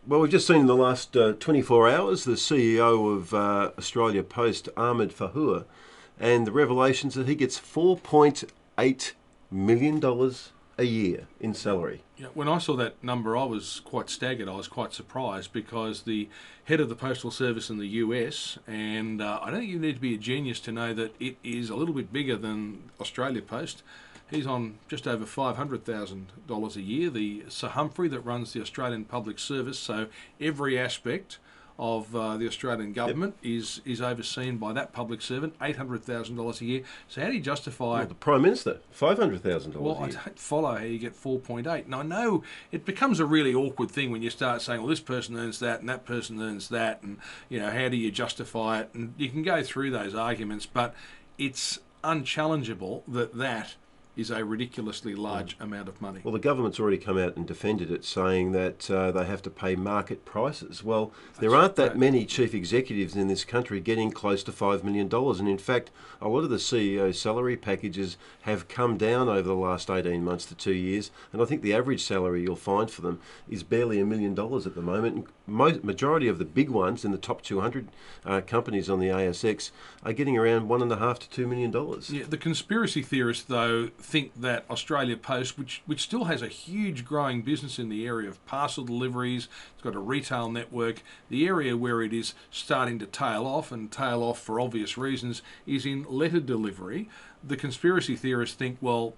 Well, we've just seen in the last 24 hours the CEO of Australia Post, Ahmed Fahour, and the revelations that he gets $4.8 million a year in salary. Yeah, when I saw that number, I was quite staggered. I was quite surprised because the head of the Postal Service in the US, and I don't think you need to be a genius to know that it is a little bit bigger than Australia Post. He's on just over $500,000 a year. The Sir Humphrey that runs the Australian Public Service, so every aspect of the Australian government is overseen by that public servant, $800,000 a year. So how do you justify... Well, the Prime Minister, $500,000 Well, a I year. don't follow how you get 4.8. And I know it becomes a really awkward thing when you start saying, well, this person earns that and that person earns that, and, you know, how do you justify it? And you can go through those arguments, but it's unchallengeable that that is a ridiculously large amount of money. Well, the government's already come out and defended it, saying that they have to pay market prices. Well, there aren't that many chief executives in this country getting close to $5 million. And in fact, a lot of the CEO salary packages have come down over the last 18 months to 2 years. And I think the average salary you'll find for them is barely $1 million at the moment. And majority of the big ones in the top 200 companies on the ASX are getting around $1.5 to $2 million. Yeah, the conspiracy theorists, though, think that Australia Post, which still has a huge growing business in the area of parcel deliveries, it's got a retail network, the area where it is starting to tail off, and tail off for obvious reasons, is in letter delivery. The conspiracy theorists think, well,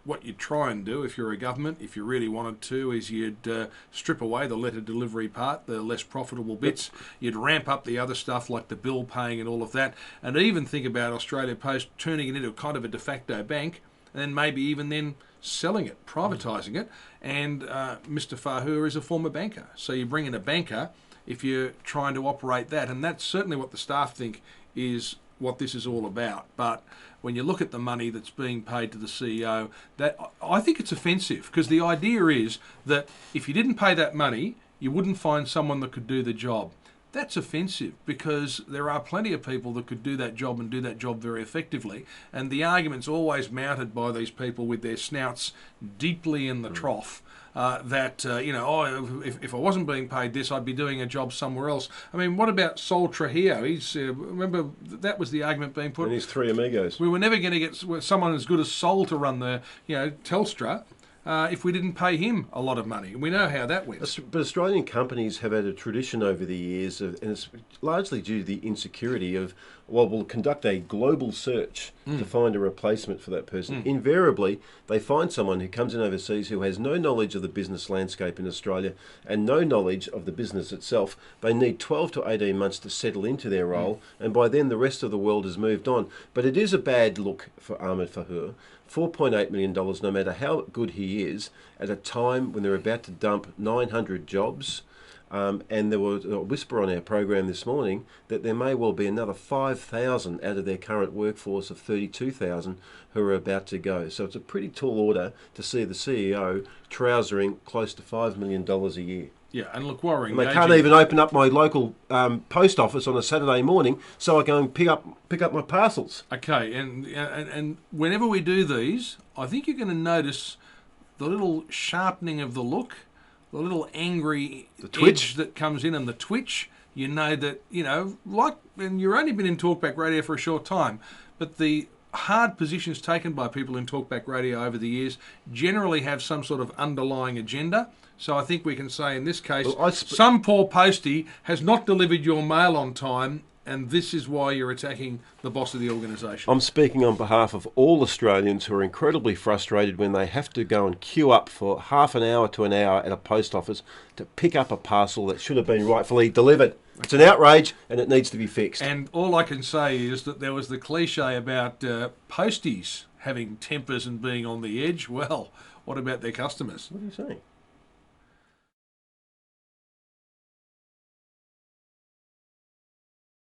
what you'd try and do if you're a government, if you really wanted to, is you'd strip away the letter delivery part, the less profitable bits. You'd ramp up the other stuff like the bill paying and all of that, and even think about Australia Post turning it into kind of a de facto bank, and then maybe even then selling it, privatising it. And Mr. Fahour is a former banker. So you bring in a banker if you're trying to operate that. And that's certainly what the staff think is what this is all about. But when you look at the money that's being paid to the CEO, that I think it's offensive, because the idea is that if you didn't pay that money, you wouldn't find someone that could do the job. That's offensive, because there are plenty of people that could do that job and do that job very effectively. And the argument's always mounted by these people with their snouts deeply in the trough. If I wasn't being paid this, I'd be doing a job somewhere else. I mean, what about Sol Trujillo? He's remember that was the argument being put. And his three amigos. We were never going to get someone as good as Sol to run the, Telstra. If we didn't pay him a lot of money. We know how that went. But Australian companies have had a tradition over the years, and it's largely due to the insecurity of, well, we'll conduct a global search to find a replacement for that person. Invariably, they find someone who comes in overseas who has no knowledge of the business landscape in Australia and no knowledge of the business itself. They need 12 to 18 months to settle into their role, and by then the rest of the world has moved on. But it is a bad look for Ahmed Fahour. $4.8 million, no matter how good he is, at a time when they're about to dump 900 jobs. And there was a whisper on our program this morning that there may well be another 5,000 out of their current workforce of 32,000 who are about to go. So it's a pretty tall order to see the CEO trousering close to $5 million a year. Yeah, and look, worrying. And they can't even open up my local post office on a Saturday morning so I can pick up my parcels. Okay, and whenever we do these, I think you're going to notice the little sharpening of the look, the little angry edge that comes in, and the twitch. You know that, and you've only been in Talkback Radio for a short time, but the hard positions taken by people in Talkback Radio over the years generally have some sort of underlying agenda. So I think we can say in this case, some poor postie has not delivered your mail on time, and this is why you're attacking the boss of the organisation. I'm speaking on behalf of all Australians who are incredibly frustrated when they have to go and queue up for half an hour to an hour at a post office to pick up a parcel that should have been rightfully delivered. It's an outrage and it needs to be fixed. And all I can say is that there was the cliche about posties having tempers and being on the edge. Well, what about their customers? What are you saying?